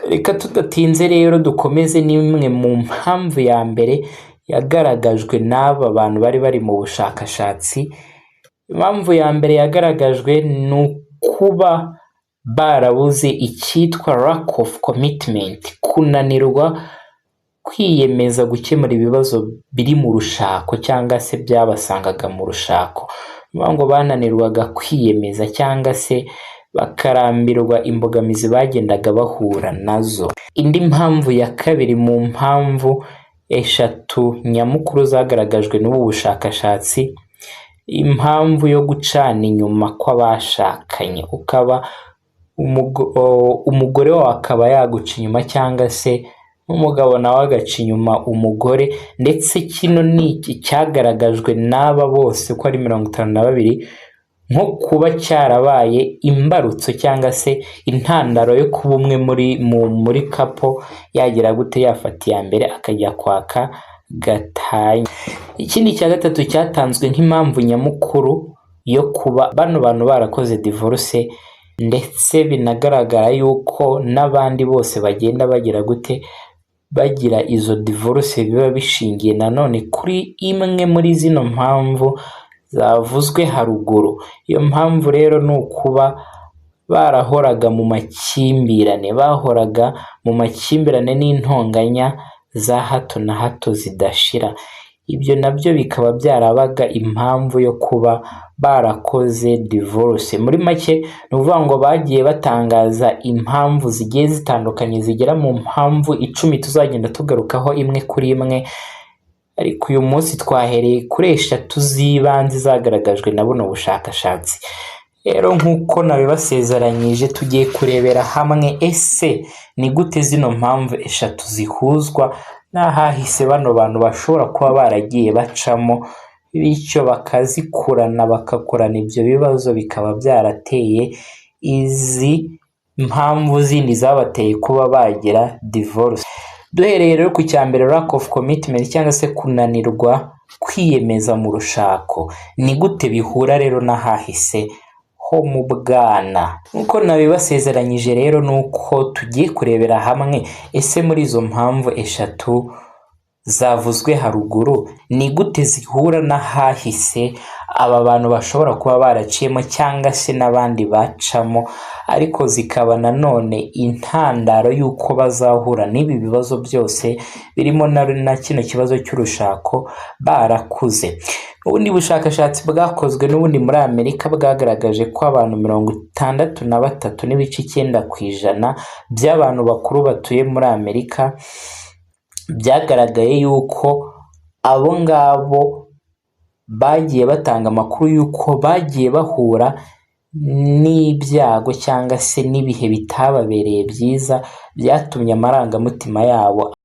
Reka tudatinze rero dukomeze n'imwe mu mpamvu ya mbere yagaragajwe n'aba bantu bari bari mu bushakashatsi. Impamvu ya mbere yagaragajwe ni ukuba barabuze icyitwa lack of commitment, kunanirwa kwiyemeza gukemura ibibazo biri mu rushako cyangwa se byabasangaga mu rushako. Ngo bananirwaga kwiyemeza cyangwa se bakarambirwa imbogamizi bagendaga bahura nazo. Indi mpamvu ya kabiri mu mpamvu eshatu nyamukuru zagaragajwe n'ubu bushakashatsi, impamvu yo gucana inyuma kw'abashakanye, ukaba umugore wawe akaba yaguca inyuma cyangwa se umugabo nawe agaca inyuma umugore. Ndetse kino ni iki cyagaragajwe n'aba bose uko ari 52 nko kuba cyarabaye imbarutso cyangwa se intandaro yo kuba umwe muri kapo yagira gute yafata iya mbere akajya kwaka gatanya. Ikindi cya gatatu cyatanzwe nk'impamvu nyamukuru yo kuba bano bantu barakoze divorce, ndetse binagaragara yuko n'abandi bose bagenda bagira gute bagira izo divorce, biba bishingiye nanone kuri imwe muri zino mpamvu zavuzwe haruguru. Iyo mpamvu rero ni ukuba barahoraga mu makimbirane n'intonganya za hato na hato zidashira. Ibyo nabyo bikaba byarabaga impamvu yo kuba barakoze divorce. Muri make ni ukuvuga ngo bagiye batangaza impamvu zigiye zitandukanye zigera mu mpamvu 10 tuzagenda tugarukaho imwe kuri imwe, ariko uyu munsi twahereye kuri 3 z'ibanze zagaragajwe na buno bushakashatsi. Rero nk'uko nabibasezeranyije tugiye kurebera hamwe ese ni gute zino mpamvu 3 zihuzwa n'ahahise bano bantu bashobora kuba baragiye bacamo, bityo bakazikurana bakakorana ibyo bibazo bikaba byarateye izi mpamvu zindi zabateye kuba bagira divorce. Duhereye rero ku cyambere, lack of commitment cyangwa se kunanirwa kwiyemeza mu rushako. Ni gute bihura rero n'ahahise ho mu bwana? Nkuko nabibasezeranyije rero nuko tugiye kurebera hamwe ese muri izo mpamvu 3 zavuzwe haruguru ni gute zihura n'ahahise aba bantu bashobora kuba baraciyemo cyangwa se n'abandi bacamo, ariko zikaba nanone intandaro y'uko bazahura n'ibi bibazo byose birimo na kino kibazo cy'urushako barakuze. Ubundi bushakashatsi bwakozwe n'ubundi muri Amerika bwagaragaje ko abantu 63.9% by'abantu bakuru batuye muri Amerika byagaragaye yuko abo ngabo bagiye batanga amakuru yuko bagiye bahura n'ibyago cyangwa se n'ibihe bitababereye byiza byatumye amarangamutima yabo